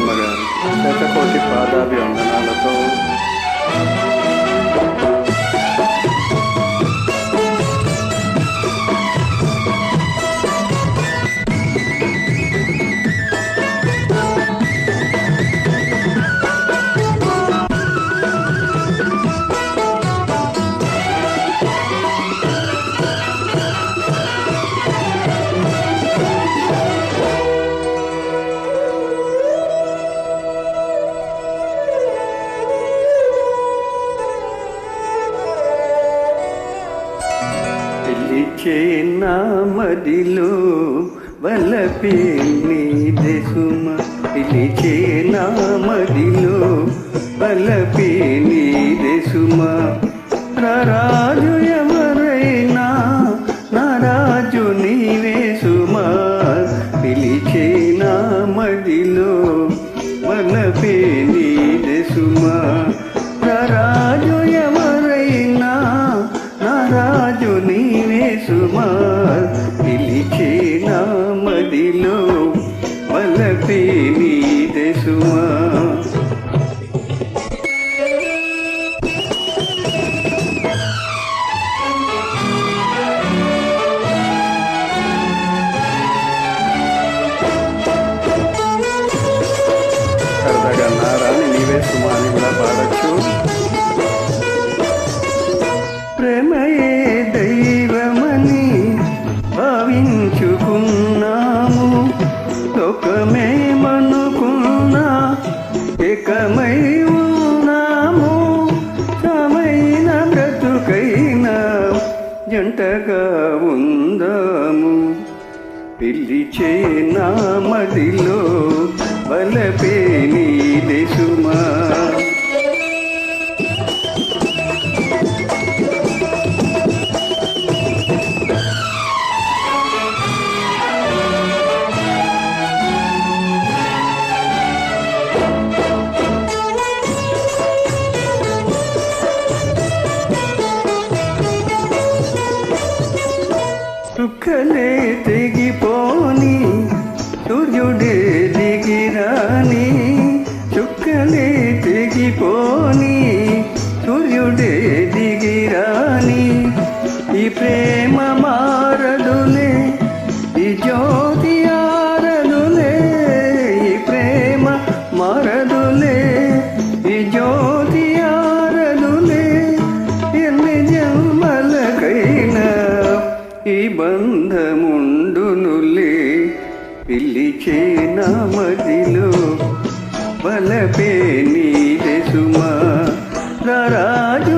సుబ్బమ్మ గారు శతకోటి పాదాభివందనాలతో పిలిచే నా మదిలో వలపే నీదే సుమ, పిలిచే నా మదిలో వలపే నీదే సుమ. రాజు ఎవరైనా నా రాజు నీవే సుమ, పిలిచే నా మదిలో వలపే నీదే సుమ. రాజు ఎవరైనా నా రాజు నీవే సుమా, పిలిచే నా మదిలో వలపే నీదే సుమా. సరదాగా నారాని నీవే సుమా అని కూడా పాడచ్చు. ప్రేమయే దైవమని భావించుకున్నాము, లోకమేమనుకున్నా ఏకమై ఉన్నాము. సమైన బ్రతుకైనా జంటగా ఉందాము, పిలిచే నా మదిలో వలపే నీదే సుమా. చుక్కలే తెగిపోని సూర్యుడే దిగిరాని, చుక్కలే తెగిపోని సూర్యుడే దిగిరాని. ఈ ప్రేమ మారదులే, ఈ జ్యోతి ఆరదులే, ఈ ప్రేమ మారదులే, ఈ జ్యోతి ఆరదులే. ఎన్ని జన్మలకైనా ఈ బంధముండునులే, పిలిచే నా మదిలో వలపే నీదే సుమా. రాజు